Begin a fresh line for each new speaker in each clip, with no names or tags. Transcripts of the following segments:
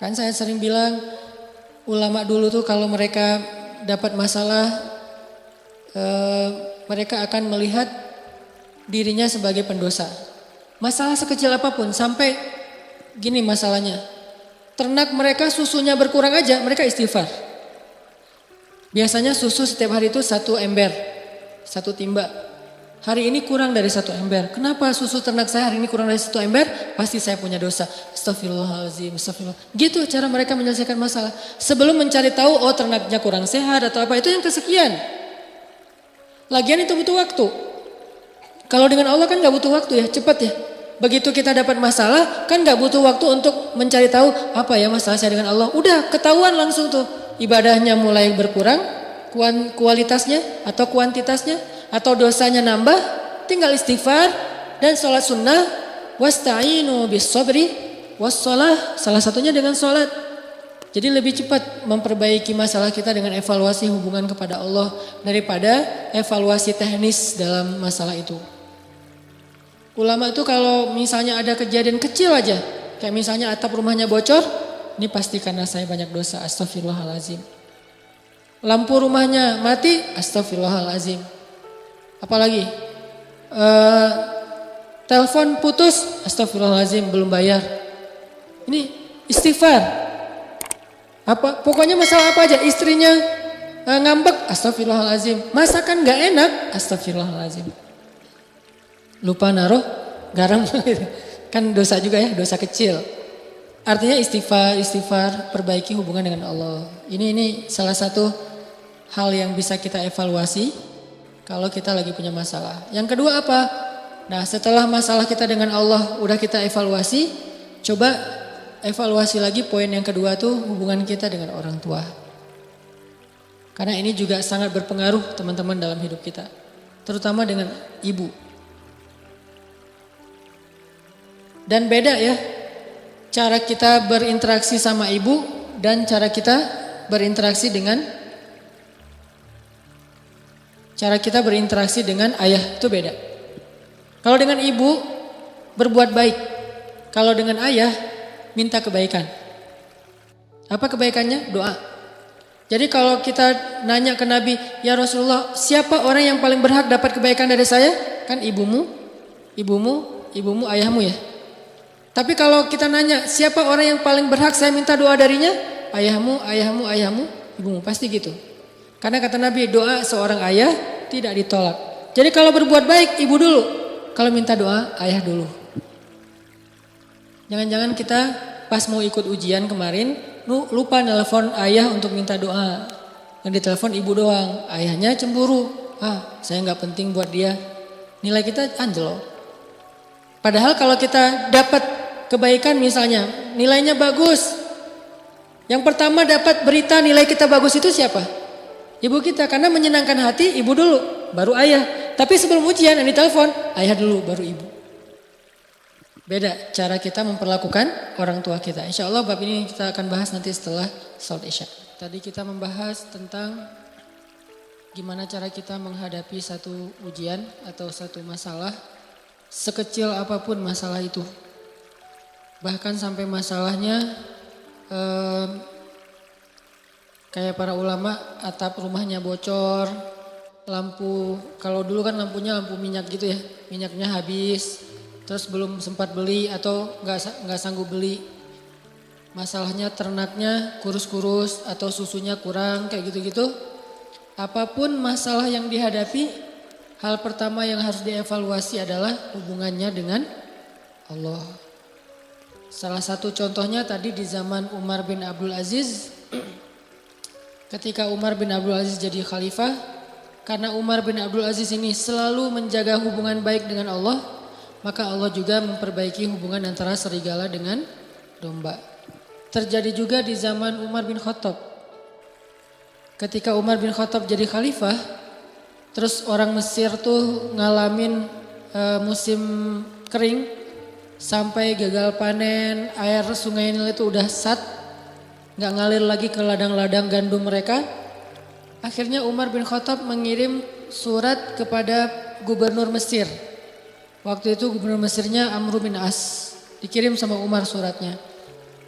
Kan saya sering bilang ulama dulu tuh kalau mereka dapat masalah mereka akan melihat dirinya sebagai pendosa. Masalah sekecil apapun sampai gini masalahnya. Ternak mereka susunya berkurang aja mereka istighfar. Biasanya susu setiap hari itu 1 ember, 1 timba. Hari ini kurang dari 1 ember. Kenapa susu ternak saya hari ini kurang dari 1 ember? Pasti saya punya dosa. Astagfirullahaladzim, astagfirullah. Gitu cara mereka menyelesaikan masalah. Sebelum mencari tahu, oh ternaknya kurang sehat atau apa. Itu yang kesekian. Lagian itu butuh waktu. Kalau dengan Allah kan gak butuh waktu ya, cepat ya. Begitu kita dapat masalah, kan gak butuh waktu untuk mencari tahu apa ya masalah saya dengan Allah. Udah ketahuan langsung tuh. Ibadahnya mulai berkurang, kualitasnya atau kuantitasnya. Atau dosanya nambah, tinggal istighfar dan sholat sunnah. Wasta'inu bis sabri wassalah. Salah satunya dengan sholat. Jadi lebih cepat memperbaiki masalah kita dengan evaluasi hubungan kepada Allah daripada evaluasi teknis dalam masalah itu. Ulama itu kalau misalnya ada kejadian kecil aja, kayak misalnya atap rumahnya bocor, ini pasti karena saya banyak dosa, astagfirullahalazim. Lampu rumahnya mati, astagfirullahalazim. Apalagi telepon putus, astagfirullahalazim belum bayar. Ini istighfar. Pokoknya masalah apa aja, istrinya ngambek, astagfirullahalazim. Masakan nggak enak, astagfirullahalazim. Lupa naruh garam, kan dosa juga ya, dosa kecil. Artinya istighfar, perbaiki hubungan dengan Allah. Ini salah satu hal yang bisa kita evaluasi. Kalau kita lagi punya masalah. Yang kedua apa? Nah setelah masalah kita dengan Allah udah kita evaluasi. Coba evaluasi lagi poin yang kedua tuh hubungan kita dengan orang tua. Karena ini juga sangat berpengaruh teman-teman dalam hidup kita. Terutama dengan ibu. Dan beda ya. Cara kita berinteraksi sama ibu dan cara kita berinteraksi dengan ayah itu beda. Kalau dengan ibu berbuat baik. Kalau dengan ayah minta kebaikan. Apa kebaikannya? Doa. Jadi kalau kita nanya ke Nabi, ya Rasulullah, siapa orang yang paling berhak dapat kebaikan dari saya? Kan ibumu, ayahmu ya. Tapi kalau kita nanya, siapa orang yang paling berhak saya minta doa darinya? Ayahmu, ibumu. Pasti gitu. Karena kata Nabi, doa seorang ayah tidak ditolak. Jadi kalau berbuat baik, ibu dulu. Kalau minta doa, ayah dulu. Jangan-jangan kita pas mau ikut ujian kemarin, lupa nelpon ayah untuk minta doa. Yang ditelepon ibu doang. Ayahnya cemburu. Saya gak penting buat dia. Nilai kita anjlok. Padahal kalau kita dapat kebaikan misalnya, nilainya bagus. Yang pertama dapat berita nilai kita bagus itu siapa? Ibu kita, karena menyenangkan hati ibu dulu, baru ayah. Tapi sebelum ujian yang ditelepon, ayah dulu, baru ibu. Beda cara kita memperlakukan orang tua kita. Insya Allah bab ini kita akan bahas nanti setelah salat isya. Tadi kita membahas tentang gimana cara kita menghadapi satu ujian atau satu masalah. Sekecil apapun masalah itu. Bahkan sampai masalahnya kayak para ulama, atap rumahnya bocor, lampu, kalau dulu kan lampunya lampu minyak gitu ya, minyaknya habis, terus belum sempat beli atau nggak sanggup beli. Masalahnya ternaknya kurus-kurus atau susunya kurang kayak gitu-gitu. Apapun masalah yang dihadapi, hal pertama yang harus dievaluasi adalah hubungannya dengan Allah. Salah satu contohnya tadi di zaman Umar bin Abdul Aziz. Ketika Umar bin Abdul Aziz jadi khalifah, karena Umar bin Abdul Aziz ini selalu menjaga hubungan baik dengan Allah, maka Allah juga memperbaiki hubungan antara serigala dengan domba. Terjadi juga di zaman Umar bin Khattab. Ketika Umar bin Khattab jadi khalifah, terus orang Mesir tuh ngalamin musim kering, sampai gagal panen, air sungai Nil itu udah nggak ngalir lagi ke ladang-ladang gandum mereka. Akhirnya Umar bin Khattab mengirim surat kepada gubernur Mesir. Waktu itu gubernur Mesirnya Amr bin As. Dikirim sama Umar suratnya.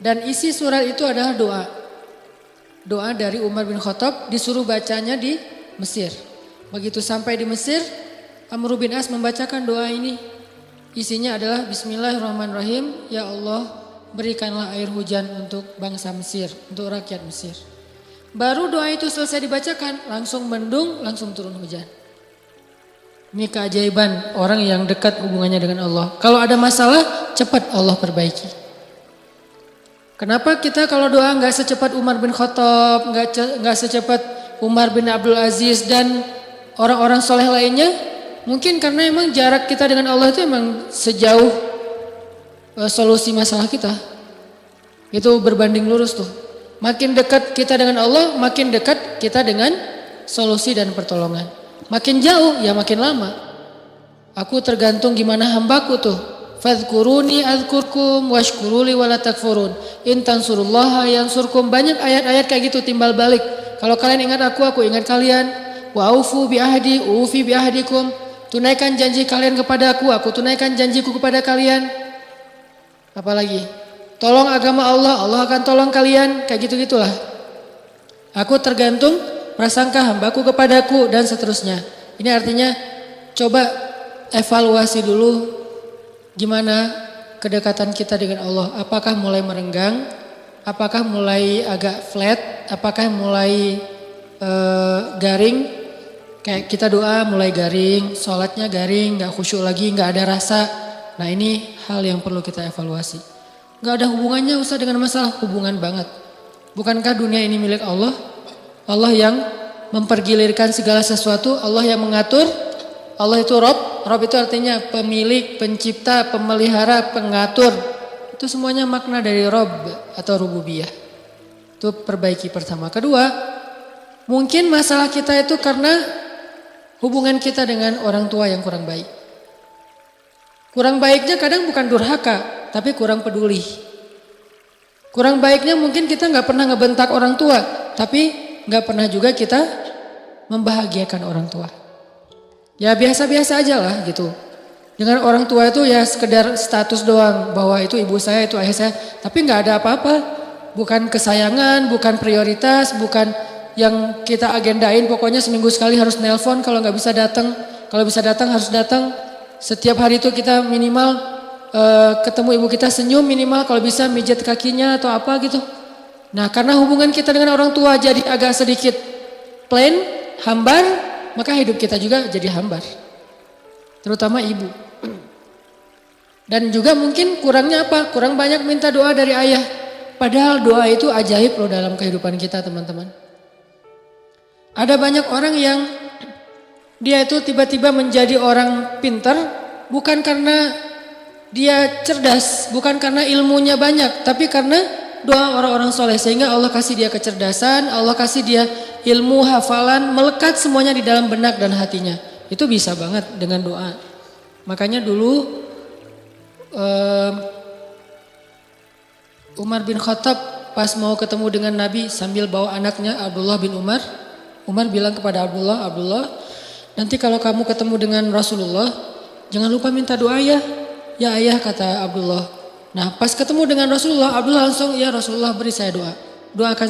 Dan isi surat itu adalah doa. Doa dari Umar bin Khattab disuruh bacanya di Mesir. Begitu sampai di Mesir, Amr bin As membacakan doa ini. Isinya adalah Bismillahirrahmanirrahim. Ya Allah, berikanlah air hujan untuk bangsa Mesir, untuk rakyat Mesir. Baru doa itu selesai dibacakan, langsung mendung, langsung turun hujan. Ini keajaiban orang yang dekat hubungannya dengan Allah. Kalau ada masalah, cepat Allah perbaiki. Kenapa kita kalau doa nggak secepat Umar bin Khattab, nggak secepat Umar bin Abdul Aziz dan orang-orang soleh lainnya? Mungkin karena emang jarak kita dengan Allah itu emang sejauh solusi masalah kita. Itu berbanding lurus tuh. Makin dekat kita dengan Allah, makin dekat kita dengan solusi dan pertolongan. Makin jauh ya makin lama. Aku tergantung gimana hambaku tuh. Fadhkuruni adzkurkum washkuruli wala takfurun. In tansurullaha yansurkum. Banyak ayat-ayat kayak gitu timbal balik. Kalau kalian ingat aku ingat kalian. Wa aufu bi ahdi ufi bi ahdikum. Tunaikan janji kalian kepada aku tunaikan janjiku kepada kalian. Apalagi? Tolong agama Allah, Allah akan tolong kalian. Kayak gitu-gitulah. Aku tergantung prasangka hambaku kepadaku dan seterusnya. Ini artinya coba evaluasi dulu gimana kedekatan kita dengan Allah. Apakah mulai merenggang? Apakah mulai agak flat? Apakah mulai garing? Kayak kita doa mulai garing, sholatnya garing, gak khusyuk lagi, gak ada rasa. Nah ini hal yang perlu kita evaluasi. Gak ada hubungannya usah dengan masalah, hubungan banget. Bukankah dunia ini milik Allah? Allah yang mempergilirkan segala sesuatu, Allah yang mengatur. Allah itu Rob. Rob itu artinya pemilik, pencipta, pemelihara, pengatur. Itu semuanya makna dari Rob atau rububiyah. Itu perbaiki pertama. Kedua, mungkin masalah kita itu karena hubungan kita dengan orang tua yang kurang baik. Kurang baiknya kadang bukan durhaka, tapi kurang peduli. Kurang baiknya mungkin kita gak pernah ngebentak orang tua, tapi gak pernah juga kita membahagiakan orang tua. Ya biasa-biasa aja lah gitu. Dengan orang tua itu ya sekedar status doang. Bahwa itu ibu saya, itu ayah saya. Tapi gak ada apa-apa. Bukan kesayangan, bukan prioritas, bukan yang kita agendain. Pokoknya seminggu sekali harus nelpon kalau gak bisa datang. Kalau bisa datang harus datang. Setiap hari itu kita minimal ketemu ibu kita senyum minimal. Kalau bisa mijet kakinya atau apa gitu. Nah karena hubungan kita dengan orang tua jadi agak sedikit plain, hambar. Maka hidup kita juga jadi hambar. Terutama ibu. Dan juga mungkin kurangnya apa? Kurang banyak minta doa dari ayah. Padahal doa itu ajaib loh dalam kehidupan kita teman-teman. Ada banyak orang yang dia itu tiba-tiba menjadi orang pintar. Bukan karena dia cerdas. Bukan karena ilmunya banyak. Tapi karena doa orang-orang soleh. Sehingga Allah kasih dia kecerdasan. Allah kasih dia ilmu, hafalan, melekat semuanya di dalam benak dan hatinya. Itu bisa banget dengan doa. Makanya dulu Umar bin Khattab pas mau ketemu dengan Nabi sambil bawa anaknya Abdullah bin Umar. Umar bilang kepada Abdullah, nanti kalau kamu ketemu dengan Rasulullah, jangan lupa minta doa ya. Ya ayah, kata Abdullah. Nah pas ketemu dengan Rasulullah, Abdullah langsung, ya Rasulullah beri saya doa. Doakan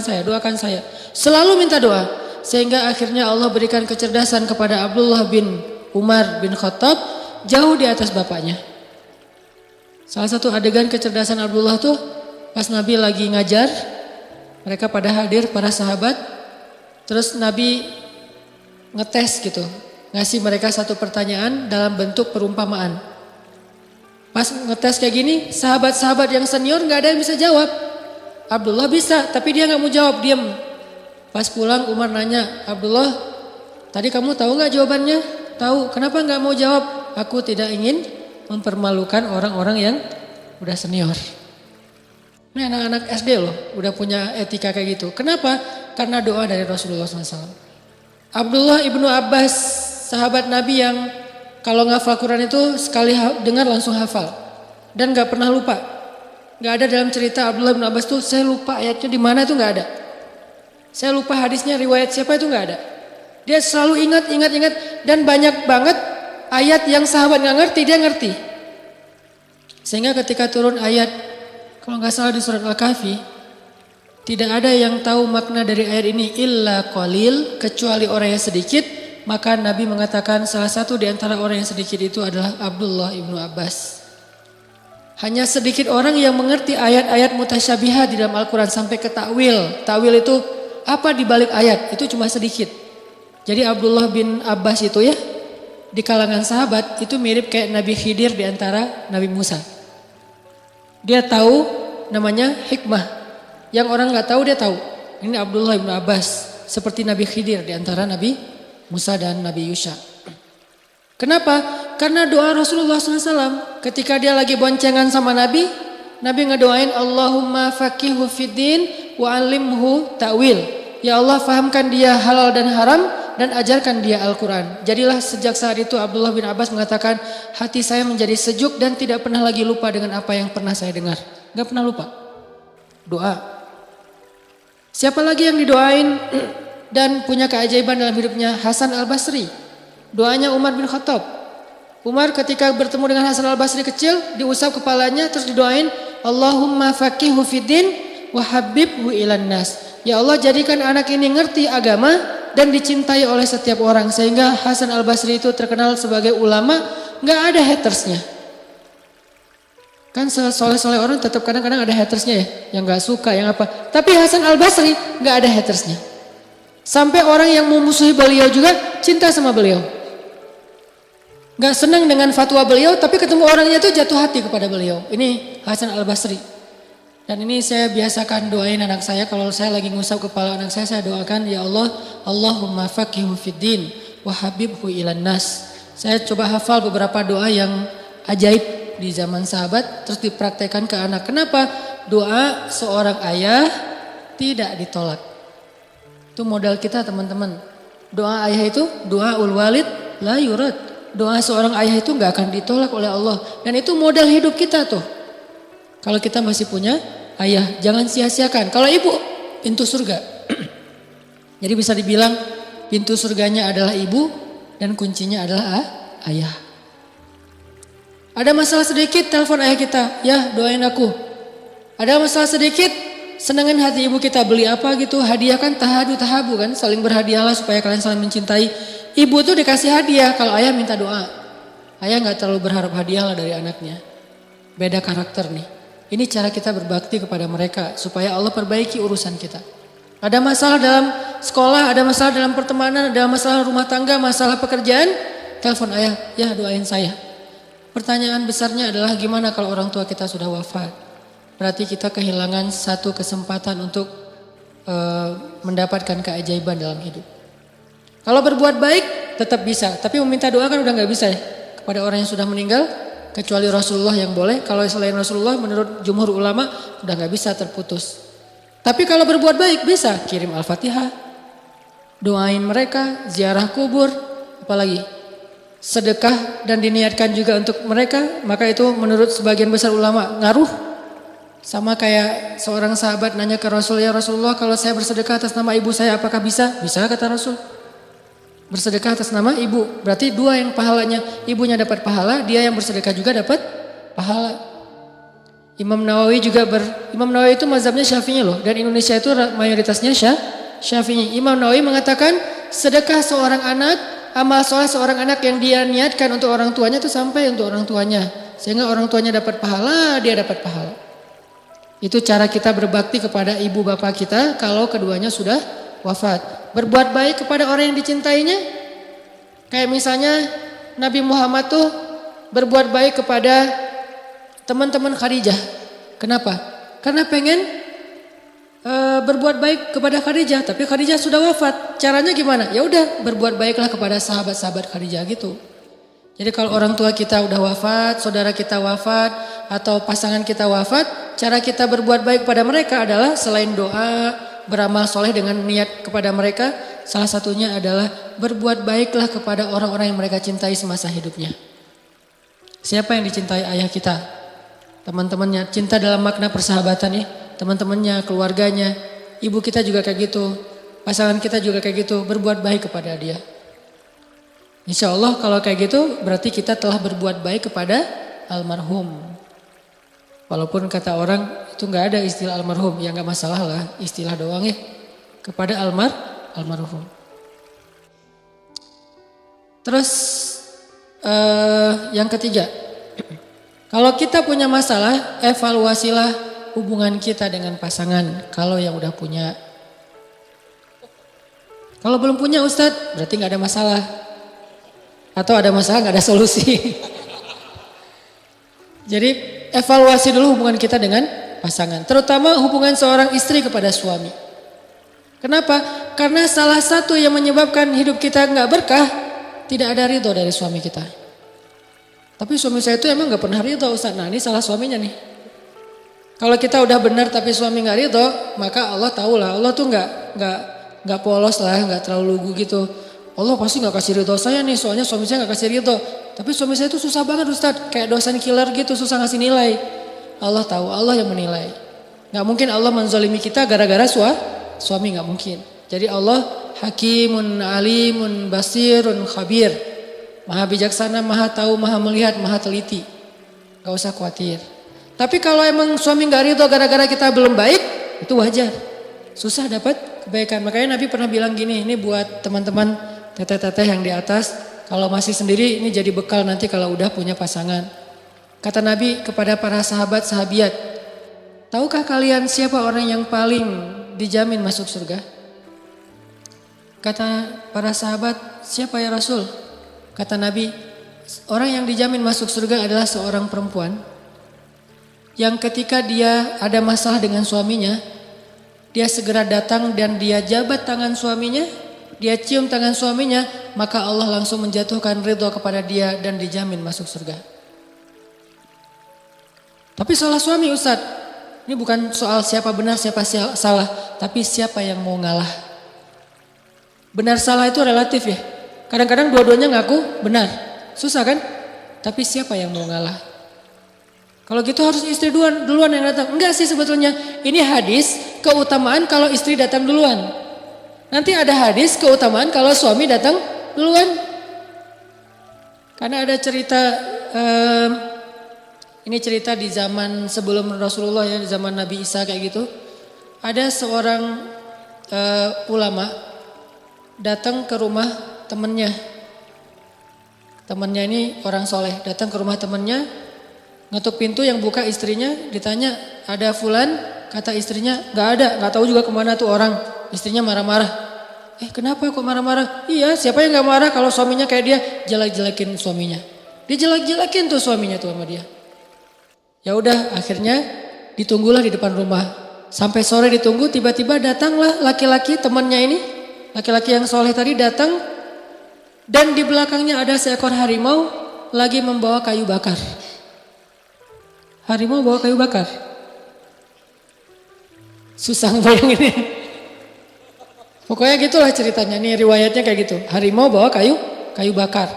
saya. Selalu minta doa. Sehingga akhirnya Allah berikan kecerdasan kepada Abdullah bin Umar bin Khattab jauh di atas bapaknya. Salah satu adegan kecerdasan Abdullah tuh pas Nabi lagi ngajar. Mereka pada hadir, para sahabat. Terus Nabi ngetes gitu. Ngasih mereka satu pertanyaan dalam bentuk perumpamaan. Pas ngetes kayak gini, sahabat-sahabat yang senior gak ada yang bisa jawab. Abdullah bisa, tapi dia gak mau jawab, diam. Pas pulang Umar nanya, Abdullah, tadi kamu tahu gak jawabannya? Tahu, kenapa gak mau jawab? Aku tidak ingin mempermalukan orang-orang yang udah senior. Ini anak-anak SD loh, udah punya etika kayak gitu. Kenapa? Karena doa dari Rasulullah SAW. Abdullah ibnu Abbas, sahabat Nabi yang kalau ngafal Quran itu sekali dengar langsung hafal. Dan gak pernah lupa. Gak ada dalam cerita Abdullah bin Abbas tuh saya lupa ayatnya di mana itu gak ada. Saya lupa hadisnya riwayat siapa itu gak ada. Dia selalu ingat dan banyak banget ayat yang sahabat gak ngerti dia ngerti. Sehingga ketika turun ayat kalau nggak salah di surat Al-Kahfi, tidak ada yang tahu makna dari ayat ini illa qalil, kecuali orang yang sedikit. Maka Nabi mengatakan salah satu di antara orang yang sedikit itu adalah Abdullah ibnu Abbas. Hanya sedikit orang yang mengerti ayat-ayat mutasyabihat di dalam Al-Quran sampai ke takwil. Takwil itu apa di balik ayat, itu cuma sedikit. Jadi Abdullah bin Abbas itu ya, di kalangan sahabat itu mirip kayak Nabi Khidir di antara Nabi Musa. Dia tahu namanya hikmah. Yang orang nggak tahu dia tahu. Ini Abdullah bin Abbas seperti Nabi Khidir di antara Nabi Musa dan Nabi Yusha. Kenapa? Karena doa Rasulullah SAW ketika dia lagi boncengan sama Nabi, Nabi ngedoain Allahumma faqihu fiddin wa alimhu ta'wil. Ya Allah, fahamkan dia halal dan haram dan ajarkan dia Al-Quran. Jadilah sejak saat itu Abdullah bin Abbas mengatakan, hati saya menjadi sejuk dan tidak pernah lagi lupa dengan apa yang pernah saya dengar. Gak pernah lupa. Doa. Siapa lagi yang didoain dan punya keajaiban dalam hidupnya? Hasan al-Basri. Doanya Umar bin Khattab. Umar ketika bertemu dengan Hasan al-Basri kecil, diusap kepalanya terus didoain, Allahumma faqihu fiddin wa habibhu ilan nas. Ya Allah, jadikan anak ini ngerti agama dan dicintai oleh setiap orang. Sehingga Hasan al-Basri itu terkenal sebagai ulama, gak ada hatersnya. Kan soleh-soleh orang tetap kadang-kadang ada hatersnya ya, yang gak suka, yang apa. Tapi Hasan al-Basri gak ada hatersnya. Sampai orang yang memusuhi beliau juga cinta sama beliau. Gak senang dengan fatwa beliau, tapi ketemu orangnya tuh jatuh hati kepada beliau. Ini Hasan al-Basri. Dan ini saya biasakan doain anak saya, kalau saya lagi ngusap kepala anak saya doakan, ya Allah, Allahumma faqihu fiddin wa habibhu ilan nas. Saya coba hafal beberapa doa yang ajaib di zaman sahabat, terus dipraktekkan ke anak. Kenapa? Doa seorang ayah tidak ditolak. Itu modal kita teman-teman. Doa ayah itu, doa ul walid la yurad. Doa seorang ayah itu gak akan ditolak oleh Allah. Dan itu modal hidup kita tuh. Kalau kita masih punya ayah, jangan sia-siakan. Kalau ibu, pintu surga. Jadi bisa dibilang pintu surganya adalah ibu dan kuncinya adalah ayah. Ada masalah sedikit, telepon ayah kita. Ya, doain aku. Ada masalah sedikit, senangin hati ibu kita, beli apa gitu, hadiah kan tahabu kan, saling berhadiahlah supaya kalian saling mencintai. Ibu tuh dikasih hadiah, kalau ayah minta doa. Ayah gak terlalu berharap hadiah lah dari anaknya. Beda karakter nih. Ini cara kita berbakti kepada mereka supaya Allah perbaiki urusan kita. Ada masalah dalam sekolah, ada masalah dalam pertemanan, ada masalah rumah tangga, masalah pekerjaan, telepon ayah, ya doain saya. Pertanyaan besarnya adalah gimana kalau orang tua kita sudah wafat? Berarti kita kehilangan satu kesempatan untuk mendapatkan keajaiban dalam hidup. Kalau berbuat baik tetap bisa, tapi meminta doa kan udah gak bisa ya kepada orang yang sudah meninggal, kecuali Rasulullah yang boleh. Kalau selain Rasulullah menurut jumhur ulama udah gak bisa, terputus. Tapi kalau berbuat baik bisa, kirim Al-Fatihah, doain mereka, ziarah kubur, apalagi sedekah dan diniatkan juga untuk mereka, maka itu menurut sebagian besar ulama ngaruh. Sama kayak seorang sahabat nanya ke Rasul, ya Rasulullah, kalau saya bersedekah atas nama ibu saya apakah bisa? Bisa, kata Rasul. Bersedekah atas nama ibu, berarti dua yang pahalanya, ibunya dapat pahala, dia yang bersedekah juga dapat pahala. Imam Nawawi itu mazhabnya Syafi'i loh, dan Indonesia itu mayoritasnya Syafi'i. Imam Nawawi mengatakan sedekah seorang anak, amal soleh seorang anak yang dia niatkan untuk orang tuanya itu sampai untuk orang tuanya, sehingga orang tuanya dapat pahala, dia dapat pahala. Itu cara kita berbakti kepada ibu bapak kita kalau keduanya sudah wafat. Berbuat baik kepada orang yang dicintainya. Kayak misalnya Nabi Muhammad tuh berbuat baik kepada teman-teman Khadijah. Kenapa? Karena pengen berbuat baik kepada Khadijah, tapi Khadijah sudah wafat. Caranya gimana? Ya udah, berbuat baiklah kepada sahabat-sahabat Khadijah gitu. Jadi kalau orang tua kita udah wafat, saudara kita wafat, atau pasangan kita wafat, cara kita berbuat baik pada mereka adalah selain doa, beramal soleh dengan niat kepada mereka, salah satunya adalah berbuat baiklah kepada orang-orang yang mereka cintai semasa hidupnya. Siapa yang dicintai ayah kita? Teman-temannya, cinta dalam makna persahabatan ya, teman-temannya, keluarganya, ibu kita juga kayak gitu, pasangan kita juga kayak gitu, berbuat baik kepada dia. Insya Allah kalau kayak gitu berarti kita telah berbuat baik kepada almarhum. Walaupun kata orang itu nggak ada istilah almarhum, ya nggak masalah lah, istilah doang ya. Kepada almarhum. Terus yang ketiga, kalau kita punya masalah, evaluasilah hubungan kita dengan pasangan. Kalau yang udah punya, kalau belum punya Ustadz, berarti nggak ada masalah. Atau ada masalah nggak ada solusi. Jadi evaluasi dulu hubungan kita dengan pasangan. Terutama hubungan seorang istri kepada suami. Kenapa? Karena salah satu yang menyebabkan hidup kita nggak berkah, tidak ada ridho dari suami kita. Tapi suami saya itu emang nggak pernah ridho Ustaz. Nah ini salah suaminya nih. Kalau kita udah benar tapi suami nggak ridho, maka Allah tahu lah. Allah tuh nggak polos lah, nggak terlalu lugu gitu. Allah pasti nggak kasih ridho saya nih, soalnya suami saya nggak kasih ridho. Tapi suami saya itu susah banget Ustaz, kayak dosen killer gitu, susah ngasih nilai. Allah tahu, Allah yang menilai. Nggak mungkin Allah menzalimi kita gara-gara suami, nggak mungkin. Jadi Allah hakimun, alimun, basirun, khabir. Maha bijaksana, maha tahu, maha melihat, maha teliti. Gak usah khawatir. Tapi kalau emang suami nggak ridho gara-gara kita belum baik, itu wajar. Susah dapat kebaikan. Makanya Nabi pernah bilang gini, ini buat teman-teman teteh-teteh yang di atas, kalau masih sendiri ini jadi bekal nanti kalau udah punya pasangan. Kata Nabi kepada para sahabat sahabiat, tahukah kalian siapa orang yang paling dijamin masuk surga? Kata para sahabat, siapa ya Rasul? Kata Nabi, orang yang dijamin masuk surga adalah seorang perempuan yang ketika dia ada masalah dengan suaminya, dia segera datang dan dia jabat tangan suaminya, dia cium tangan suaminya, maka Allah langsung menjatuhkan ridho kepada dia dan dijamin masuk surga. Tapi salah suami Ustaz, ini bukan soal siapa benar siapa salah, tapi siapa yang mau ngalah. Benar salah itu relatif ya. Kadang-kadang dua-duanya ngaku benar, susah kan? Tapi siapa yang mau ngalah? Kalau gitu harus istri duluan yang datang. Enggak sih sebetulnya. Ini hadis keutamaan kalau istri datang duluan. Nanti ada hadis keutamaan kalau suami datang duluan. Karena ada cerita, ini cerita di zaman sebelum Rasulullah ya, di zaman Nabi Isa kayak gitu. Ada seorang ulama datang ke rumah temannya. Temannya ini orang soleh, datang ke rumah temannya, ngetuk pintu, yang buka istrinya, ditanya ada fulan, kata istrinya nggak ada, nggak tahu juga kemana tuh orang. Istrinya marah-marah. Kenapa kok marah-marah? Iya, siapa yang nggak marah kalau suaminya kayak dia, jelek-jelekin suaminya. Dia jelek-jelekin tuh suaminya tuh sama dia. Ya udah, akhirnya ditunggulah di depan rumah. Sampai sore ditunggu, tiba-tiba datanglah laki-laki temannya ini, laki-laki yang soleh tadi datang, dan di belakangnya ada seekor harimau lagi membawa kayu bakar. Harimau bawa kayu bakar. Susah bayangin. Pokoknya gitulah ceritanya, nih riwayatnya kayak gitu. Harimau bawa kayu bakar.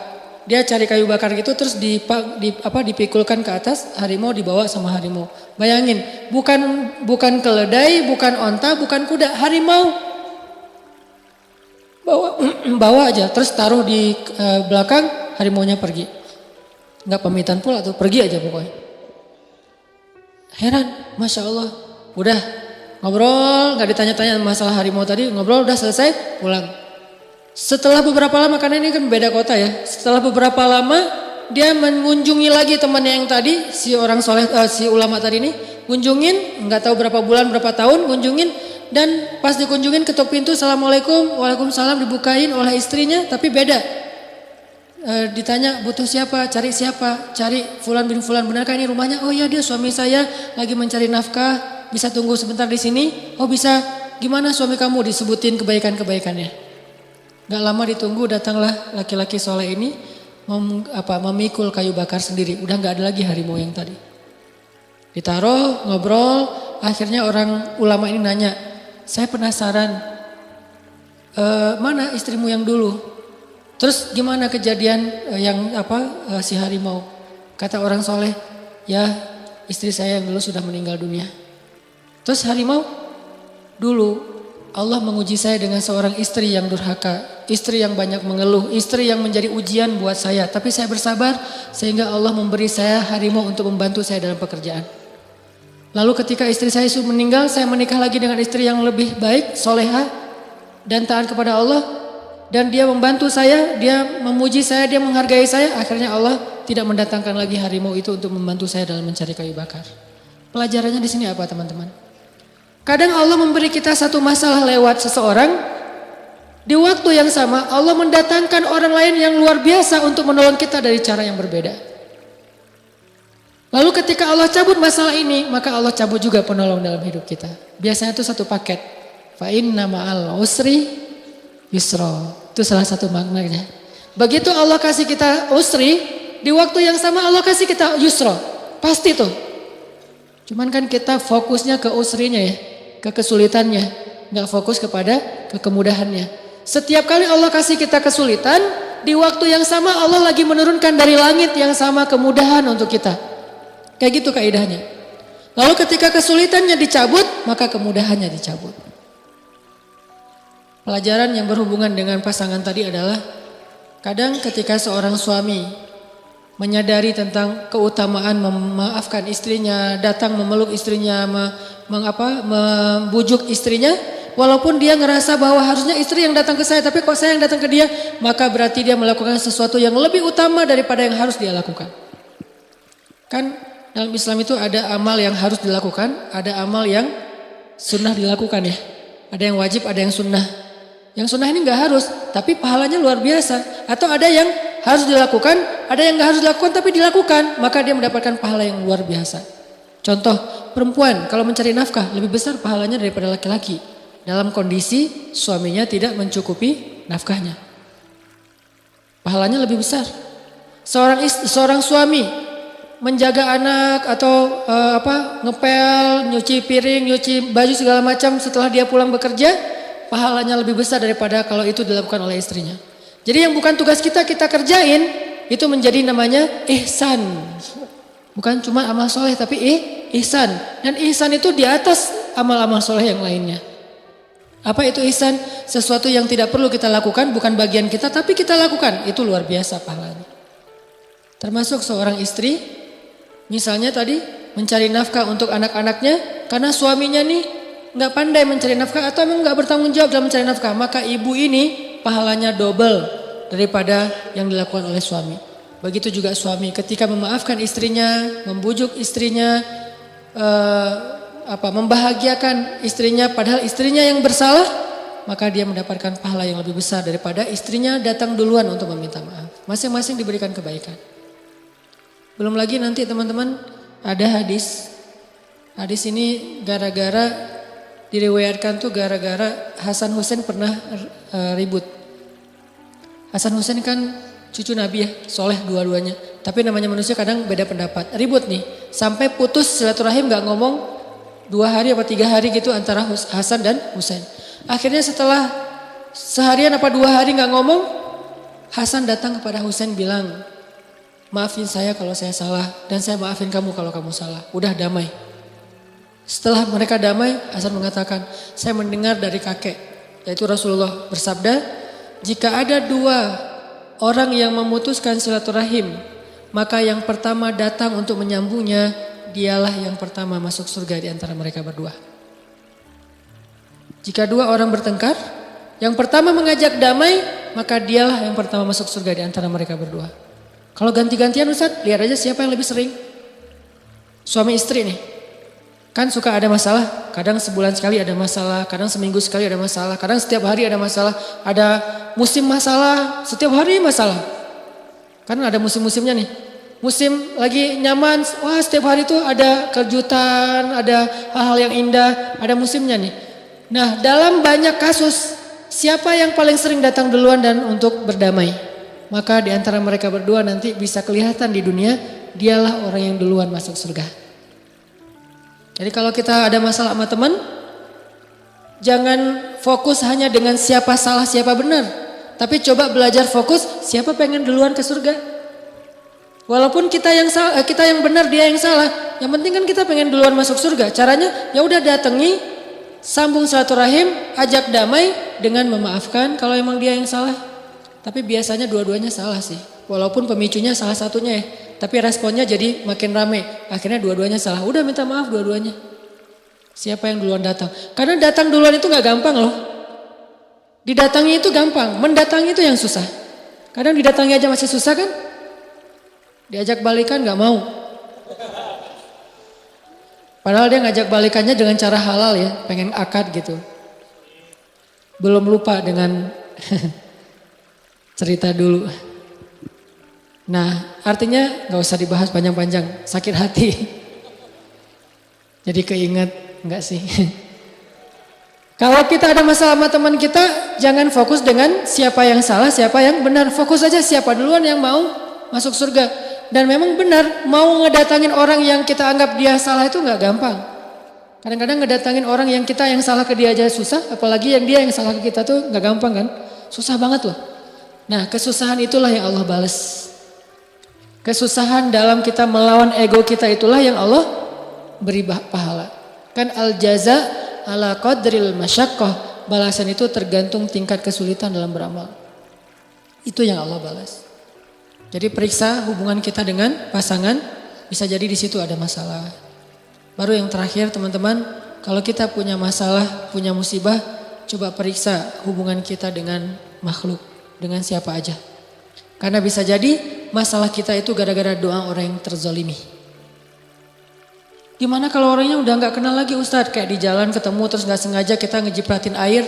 Dia cari kayu bakar gitu, terus dipikulkan ke atas, harimau dibawa sama harimau. Bayangin, bukan keledai, bukan onta, bukan kuda, harimau. Bawa aja, terus taruh di belakang, harimaunya pergi. Enggak pamitan pula tuh, pergi aja pokoknya. Heran, Masya Allah. Udah ngobrol, gak ditanya-tanya masalah harimau tadi, ngobrol udah selesai, pulang. Setelah beberapa lama, karena ini kan beda kota ya. Setelah beberapa lama, dia mengunjungi lagi temannya yang tadi, si orang soleh, si ulama tadi ini. Kunjungin, gak tahu berapa bulan, berapa tahun, kunjungin. Dan pas dikunjungin ketuk pintu, Assalamualaikum, Waalaikumsalam, dibukain oleh istrinya, tapi beda. Ditanya butuh siapa, cari siapa, cari Fulan bin Fulan, benarkah ini rumahnya? Oh iya, dia suami saya lagi mencari nafkah, bisa tunggu sebentar di sini? Oh bisa, gimana suami kamu? Disebutin kebaikan-kebaikannya. Gak lama ditunggu, datanglah laki-laki soleh ini memikul kayu bakar sendiri. Udah gak ada lagi harimau yang tadi. Ditaruh, ngobrol, akhirnya orang ulama ini nanya, saya penasaran, mana istrimu yang dulu? Terus gimana kejadian si harimau? Kata orang soleh, ya istri saya yang dulu sudah meninggal dunia. Terus harimau, dulu Allah menguji saya dengan seorang istri yang durhaka, istri yang banyak mengeluh, istri yang menjadi ujian buat saya. Tapi saya bersabar sehingga Allah memberi saya harimau untuk membantu saya dalam pekerjaan. Lalu ketika istri saya meninggal, saya menikah lagi dengan istri yang lebih baik, soleha, dan taat kepada Allah. Dan dia membantu saya, dia memuji saya, dia menghargai saya. Akhirnya Allah tidak mendatangkan lagi harimau itu untuk membantu saya dalam mencari kayu bakar. Pelajarannya di sini apa teman-teman? Kadang Allah memberi kita satu masalah lewat seseorang. Di waktu yang sama Allah mendatangkan orang lain yang luar biasa untuk menolong kita dari cara yang berbeda. Lalu ketika Allah cabut masalah ini, maka Allah cabut juga penolong dalam hidup kita. Biasanya itu satu paket. Fa inna ma'al usri yusra. Itu salah satu maknanya. Begitu Allah kasih kita usri, di waktu yang sama Allah kasih kita yusra. Pasti tuh. Cuman kan kita fokusnya ke usrinya ya, ke kesulitannya, nggak fokus kepada kemudahannya. Setiap kali Allah kasih kita kesulitan, di waktu yang sama Allah lagi menurunkan dari langit yang sama kemudahan untuk kita. Kayak gitu kaidahnya. Lalu ketika kesulitannya dicabut, maka kemudahannya dicabut. Pelajaran yang berhubungan dengan pasangan tadi adalah kadang ketika seorang suami menyadari tentang keutamaan memaafkan istrinya, datang memeluk istrinya, membujuk istrinya, walaupun dia ngerasa bahwa harusnya istri yang datang ke saya, tapi kok saya yang datang ke dia, maka berarti dia melakukan sesuatu yang lebih utama daripada yang harus dia lakukan. Kan dalam Islam itu ada amal yang harus dilakukan, ada amal yang sunnah dilakukan ya. Ada yang wajib, ada yang sunnah. Yang sunnah ini gak harus, tapi pahalanya luar biasa. Atau ada yang harus dilakukan, ada yang gak harus dilakukan tapi dilakukan, maka dia mendapatkan pahala yang luar biasa. Contoh, perempuan kalau mencari nafkah lebih besar pahalanya daripada laki-laki. Dalam kondisi suaminya tidak mencukupi nafkahnya. Pahalanya lebih besar. Seorang suami menjaga anak atau ngepel, nyuci piring, nyuci baju segala macam setelah dia pulang bekerja, pahalanya lebih besar daripada kalau itu dilakukan oleh istrinya. Jadi yang bukan tugas kita kerjain, itu menjadi namanya ihsan. Bukan cuma amal soleh tapi ihsan. Dan ihsan itu di atas amal-amal soleh yang lainnya. Apa itu ihsan? Sesuatu yang tidak perlu kita lakukan, bukan bagian kita tapi kita lakukan. Itu luar biasa pahalanya. Termasuk seorang istri, misalnya tadi mencari nafkah untuk anak-anaknya karena suaminya nih nggak pandai mencari nafkah atau emang nggak bertanggung jawab dalam mencari nafkah, maka ibu ini pahalanya double daripada yang dilakukan oleh suami. Begitu juga suami ketika memaafkan istrinya, membujuk istrinya, membahagiakan istrinya padahal istrinya yang bersalah, maka dia mendapatkan pahala yang lebih besar daripada istrinya datang duluan untuk meminta maaf. Masing-masing diberikan kebaikan. Belum lagi nanti teman-teman ada hadis. Hadis ini gara-gara diriwayatkan tuh gara-gara Hasan Husain pernah ribut. Hasan Husain kan cucu Nabi ya, soleh dua-duanya. Tapi namanya manusia kadang beda pendapat. Ribut nih, sampai putus silaturahim gak ngomong 2 hari apa 3 hari gitu antara Hasan dan Husain. Akhirnya setelah seharian apa 2 hari gak ngomong, Hasan datang kepada Husain bilang, maafin saya kalau saya salah dan saya maafin kamu kalau kamu salah. Udah damai. Setelah mereka damai, Hasan mengatakan, saya mendengar dari kakek, yaitu Rasulullah bersabda, jika ada 2 orang yang memutuskan silaturahim, maka yang pertama datang untuk menyambungnya, dialah yang pertama masuk surga di antara mereka berdua. Jika 2 orang bertengkar, yang pertama mengajak damai, maka dialah yang pertama masuk surga di antara mereka berdua. Kalau ganti-gantian Ustaz, lihat aja siapa yang lebih sering. Suami istri nih. Kan suka ada masalah, kadang sebulan sekali ada masalah, kadang seminggu sekali ada masalah, kadang setiap hari ada masalah, ada musim masalah, setiap hari masalah. Kan ada musim-musimnya nih. Musim lagi nyaman, wah setiap hari tuh ada kejutan, ada hal-hal yang indah, ada musimnya nih. Nah dalam banyak kasus, siapa yang paling sering datang duluan dan untuk berdamai? Maka di antara mereka berdua nanti bisa kelihatan di dunia, dialah orang yang duluan masuk surga. Jadi kalau kita ada masalah sama teman, jangan fokus hanya dengan siapa salah siapa benar. Tapi coba belajar fokus siapa pengen duluan ke surga. Walaupun kita yang salah, kita yang benar dia yang salah, yang penting kan kita pengen duluan masuk surga. Caranya ya udah datangi, sambung silaturahim, ajak damai dengan memaafkan kalau emang dia yang salah. Tapi biasanya dua-duanya salah sih. Walaupun pemicunya salah satunya ya. Tapi responnya jadi makin rame. Akhirnya dua-duanya salah. Udah minta maaf dua-duanya. Siapa yang duluan datang? Karena datang duluan itu gak gampang loh. Didatangi itu gampang, mendatangi itu yang susah. Kadang didatangi aja masih susah kan? Diajak balikan gak mau. Padahal dia ngajak balikannya dengan cara halal ya, pengen akad gitu. Belum lupa dengan cerita dulu. Nah, artinya gak usah dibahas panjang-panjang, sakit hati. Jadi keinget, enggak sih. Kalau kita ada masalah sama teman kita, jangan fokus dengan siapa yang salah, siapa yang benar. Fokus aja siapa duluan yang mau masuk surga. Dan memang benar, mau ngedatangin orang yang kita anggap dia salah itu enggak gampang. Kadang-kadang ngedatangin orang yang kita yang salah ke dia aja susah, apalagi yang dia yang salah ke kita tuh enggak gampang kan. Susah banget loh. Nah, kesusahan itulah yang Allah balas. Kesusahan dalam kita melawan ego kita itulah yang Allah beri pahala. Kan al-jaza ala qadril masyaqqah. Balasan itu tergantung tingkat kesulitan dalam beramal. Itu yang Allah balas. Jadi periksa hubungan kita dengan pasangan, bisa jadi di situ ada masalah. Baru yang terakhir teman-teman, kalau kita punya masalah, punya musibah, coba periksa hubungan kita dengan makhluk, dengan siapa aja. Karena bisa jadi masalah kita itu gara-gara doa orang yang terzolimi. Gimana kalau orangnya udah gak kenal lagi Ustadz? Kayak di jalan ketemu terus gak sengaja kita ngejipratin air.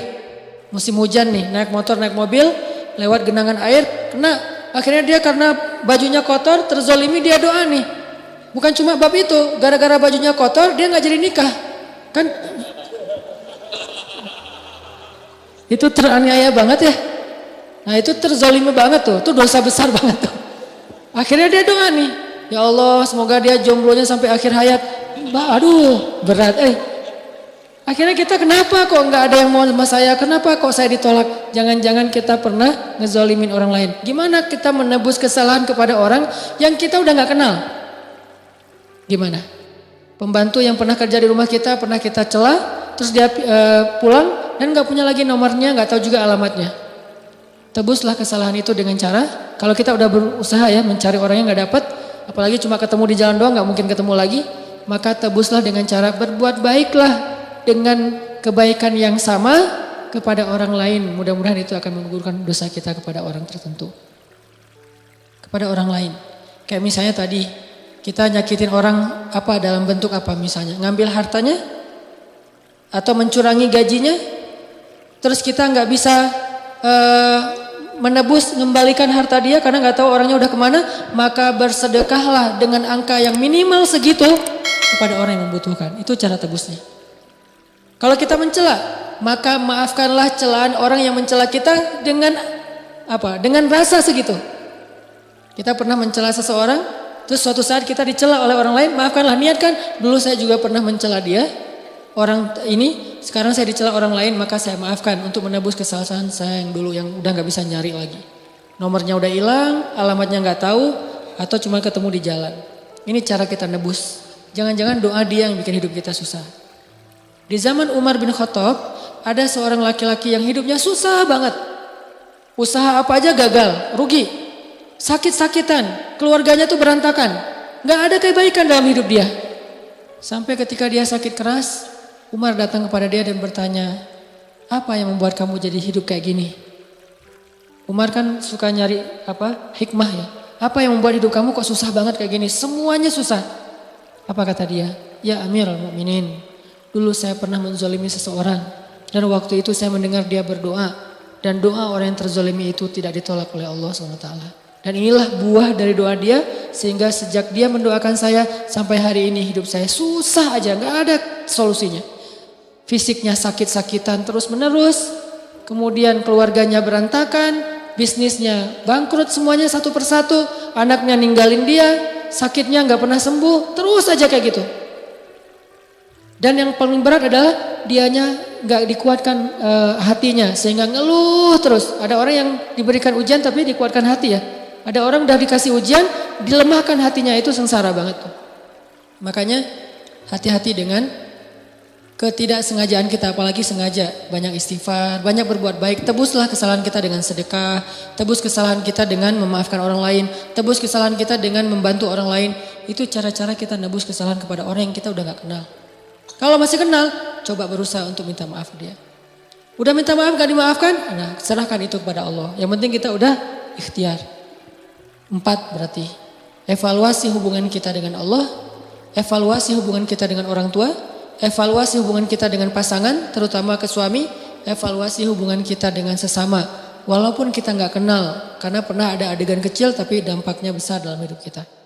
Musim hujan nih, naik motor, naik mobil, lewat genangan air, kena. Akhirnya dia karena bajunya kotor, terzolimi dia doa nih. Bukan cuma bab itu, gara-gara bajunya kotor dia gak jadi nikah. Kan itu teraniaya banget ya. Nah itu terzolimi banget tuh, itu dosa besar banget tuh. Akhirnya dia doa nih, ya Allah semoga dia jomblonya sampai akhir hayat. Aduh berat Akhirnya kita kenapa kok nggak ada yang mau sama saya, kenapa kok saya ditolak. Jangan-jangan kita pernah ngezolimin orang lain. Gimana kita menebus kesalahan kepada orang yang kita udah nggak kenal? Gimana? Pembantu yang pernah kerja di rumah kita, pernah kita celah, terus dia pulang dan nggak punya lagi nomornya, nggak tahu juga alamatnya. Tebuslah kesalahan itu dengan cara, kalau kita udah berusaha ya mencari orang yang nggak dapat, apalagi cuma ketemu di jalan doang, nggak mungkin ketemu lagi, maka tebuslah dengan cara berbuat baiklah dengan kebaikan yang sama kepada orang lain. Mudah-mudahan itu akan menggugurkan dosa kita kepada orang tertentu, kepada orang lain. Kayak misalnya tadi kita nyakitin orang apa dalam bentuk apa, misalnya ngambil hartanya atau mencurangi gajinya, terus kita nggak bisa menebus, mengembalikan harta dia karena nggak tahu orangnya udah kemana, maka bersedekahlah dengan angka yang minimal segitu kepada orang yang membutuhkan. Itu cara tebusnya. Kalau kita mencela, maka maafkanlah celaan orang yang mencela kita dengan apa? Dengan rasa segitu. Kita pernah mencela seseorang, terus suatu saat kita dicela oleh orang lain, maafkanlah, niatkan dulu saya juga pernah mencela dia, orang ini, sekarang saya dicela orang lain, maka saya maafkan untuk menebus kesalahan saya yang dulu yang udah nggak bisa nyari lagi. Nomornya udah hilang, alamatnya nggak tahu, atau cuma ketemu di jalan. Ini cara kita nebus. Jangan-jangan doa dia yang bikin hidup kita susah. Di zaman Umar bin Khattab, ada seorang laki-laki yang hidupnya susah banget. Usaha apa aja gagal, rugi, sakit-sakitan, keluarganya tuh berantakan. Gak ada kebaikan dalam hidup dia. Sampai ketika dia sakit keras, Umar datang kepada dia dan bertanya, apa yang membuat kamu jadi hidup kayak gini? Umar kan suka nyari hikmah ya. Apa yang membuat hidup kamu kok susah banget kayak gini? Semuanya susah. Apa kata dia? Ya Amirul Mukminin, dulu saya pernah menzolimi seseorang dan waktu itu saya mendengar dia berdoa dan doa orang yang terzolimi itu tidak ditolak oleh Allah SWT. Dan inilah buah dari doa dia sehingga sejak dia mendoakan saya sampai hari ini hidup saya susah aja, gak ada solusinya. Fisiknya sakit-sakitan terus menerus, kemudian keluarganya berantakan, bisnisnya bangkrut semuanya satu persatu, anaknya ninggalin dia, sakitnya gak pernah sembuh, terus aja kayak gitu. Dan yang paling berat adalah dianya gak dikuatkan hatinya sehingga ngeluh terus. Ada orang yang diberikan ujian tapi dikuatkan hati ya. Ada orang udah dikasih ujian, dilemahkan hatinya, itu sengsara banget tuh. Makanya hati-hati dengan ketidaksengajaan kita, apalagi sengaja. Banyak istighfar, banyak berbuat baik. Tebuslah kesalahan kita dengan sedekah, tebus kesalahan kita dengan memaafkan orang lain, tebus kesalahan kita dengan membantu orang lain. Itu cara-cara kita nebus kesalahan kepada orang yang kita udah gak kenal. Kalau masih kenal, coba berusaha untuk minta maaf dia. Udah minta maaf gak dimaafkan? Nah, serahkan itu kepada Allah. Yang penting kita udah ikhtiar. 4 berarti. Evaluasi hubungan kita dengan Allah. Evaluasi hubungan kita dengan orang tua. Evaluasi hubungan kita dengan pasangan, terutama ke suami. Evaluasi hubungan kita dengan sesama. Walaupun kita gak kenal. Karena pernah ada adegan kecil tapi dampaknya besar dalam hidup kita.